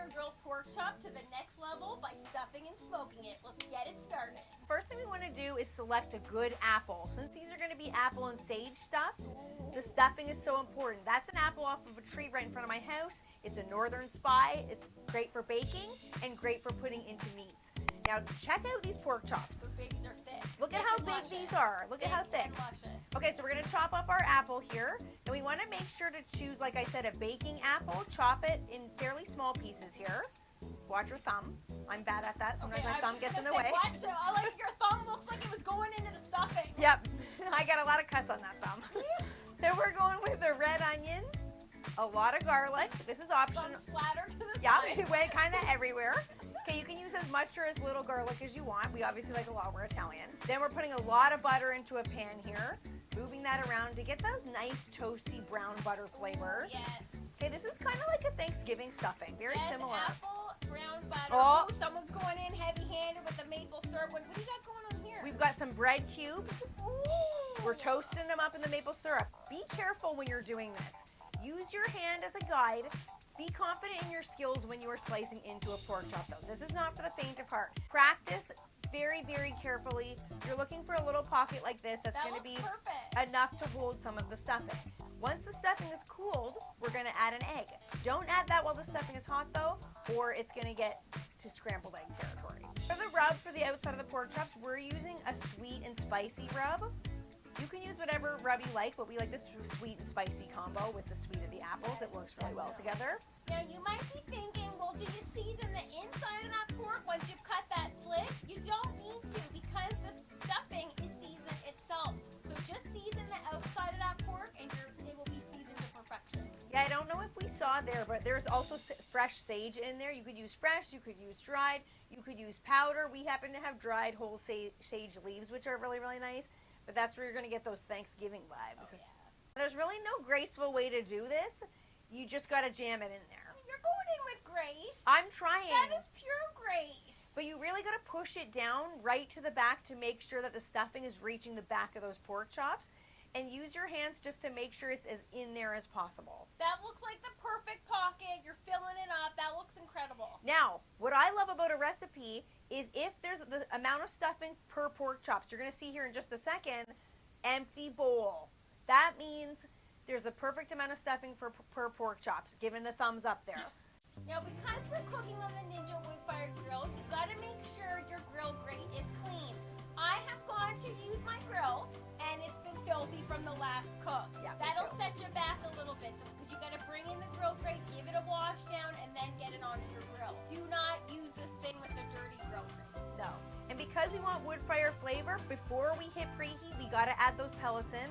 your grilled pork chop to the next level by stuffing and smoking it. Let's get it started. First thing we want to do is select a good apple. Since these are going to be apple and sage stuffed, the stuffing is so important. That's an apple off of a tree right in front of my house. It's a northern spy. It's great for baking and great for putting into meats. Now check out these pork chops. Those babies are thick. Look at how big these are. Look at how thick. Okay, so we're going to chop up our apple here. And we want to make sure to choose, like I said, a baking apple. Chop it in fairly small pieces here. Watch your thumb. I'm bad at that. Sometimes my thumb gets in the way. Watch it. Like your thumb looks like it was going into the stuffing. Yep. I got a lot of cuts on that thumb. Then we're going with the red onion, a lot of garlic. This is optional. Some splatter to the Yeah, side. it went kind of everywhere. Okay, you can use as much or as little garlic as you want. We obviously like a lot. We're Italian. Then we're putting a lot of butter into a pan here, moving that around to get those nice toasty brown butter flavors. Yes. Okay, this is kind of like a Thanksgiving stuffing. Very similar. Apple, brown butter. Oh. Ooh, someone's going in heavy-handed with the maple syrup. What do you got going on here? We've got some bread cubes. Ooh. We're toasting them up in the maple syrup. Be careful when you're doing this. Use your hand as a guide. Be confident in your skills when you are slicing into a pork chop, though. This is not for the faint of heart. Practice very, very carefully. You're looking for a little pocket like this that's going to be perfect. enough to hold some of the stuffing. Once the stuffing is cooled, we're going to add an egg. Don't add that while the stuffing is hot, though, or it's going to get to scrambled egg territory. For the rub for the outside of the pork chops, we're using a sweet and spicy rub. You can use whatever rub you like, but we like this sweet and spicy combo with the sweet of the apples. It works really well together. Now, you might be thinking, well, do you season the inside of that pork once you've cut that slit? You don't need to because the stuffing is seasoned itself. So just season the outside of that pork and it will be seasoned to perfection. Yeah, I don't know if we saw there, but there's also fresh sage in there. You could use fresh, you could use dried, you could use powder. We happen to have dried whole sage leaves, which are really, really nice. But that's where you're going to get those Thanksgiving vibes. Oh, yeah. There's really no graceful way to do this. You just got to jam it in there. You're going in with grace. I'm trying. That is pure grace. But you really got to push it down right to the back to make sure that the stuffing is reaching the back of those pork chops. And use your hands just to make sure it's as in there as possible. That looks like the perfect pocket. You're filling it up. That looks incredible. Now, what I love about a recipe is if there's the amount of stuffing per pork chops, you're going to see here in just a second, empty bowl. That means there's a perfect amount of stuffing per pork chops, given the thumbs up there. Now, because we're cooking on the Ninja Woodfire Grill, you got to make sure your grill grate is clean. I have gone to use my grill, and it's been filthy from the last cook. Yeah, that'll set you back a little bit. So, because you got to bring in the grill grate, give it a wash down, and then get it onto your grill. Do not use this thing with the dirty grill grate. No. And because we want wood fire flavor, before we hit preheat, we got to add those pellets in.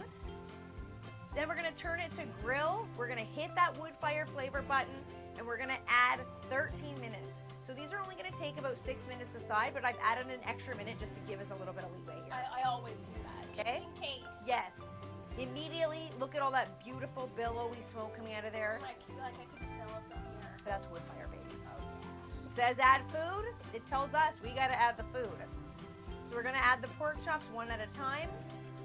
Then we're going to turn it to grill. We're going to hit that wood fire flavor button, and we're going to add 13 minutes. So these are only going to take about 6 minutes aside, but I've added an extra minute just to give us a little bit of leeway here. I always do that, Okay. just in case. Yes. Immediately, look at all that beautiful billowy smoke coming out of there. I feel like I could smell it from here. That's wood fire, baby. It says add food. It tells us we got to add the food. So we're going to add the pork chops one at a time.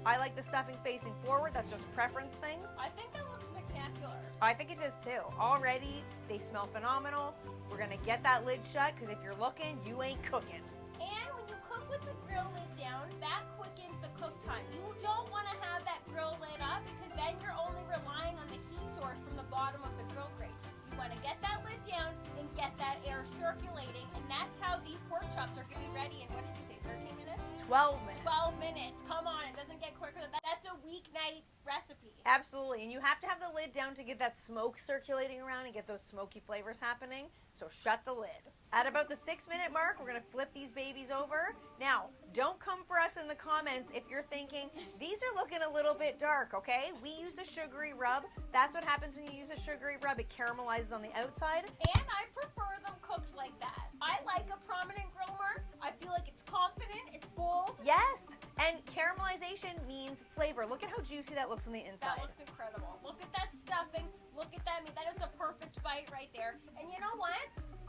I like the stuffing facing forward. That's just a preference thing. I think that looks spectacular. I think it does too. Already, they smell phenomenal. We're going to get that lid shut because if you're looking, you ain't cooking. And when you cook with the grill lid down, that quickens the cook time. You don't want to have that grill lid up because then you're only relying on the heat source from the bottom of the grill grate. You want to get that lid down and get that air circulating, and that's how these pork chops are going to be ready in, what did you say, 13 minutes? 12 minutes. 12 minutes. Come on, it doesn't get quicker than that. That's a weeknight recipe. Absolutely, and you have to have the lid down to get that smoke circulating around and get those smoky flavors happening, so shut the lid. At about the 6-minute mark, we're going to flip these babies over. Now, don't come for us in the comments if you're thinking, these are looking a little bit dark, okay? We use a sugary rub. That's what happens when you use a sugary rub. It caramelizes on the outside. And I prefer them cooked like that. I like a prominent grill mark. I feel like it's confident, it's bold. Yes, and caramelization means flavor. Look at how juicy that looks on the inside. That looks incredible. Look at that stuffing. Look at that meat. That is a perfect bite right there. And you know what?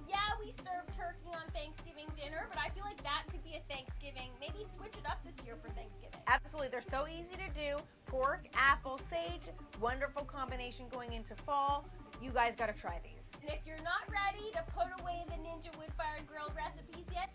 Yeah, we serve turkey on Thanksgiving dinner, but I feel like that could be a Thanksgiving. Maybe switch it up this year for Thanksgiving. Absolutely. They're so easy to do. Pork, apple, sage. Wonderful combination going into fall. You guys got to try these. And if you're not ready to put away Ninja Woodfire Grill recipes yet,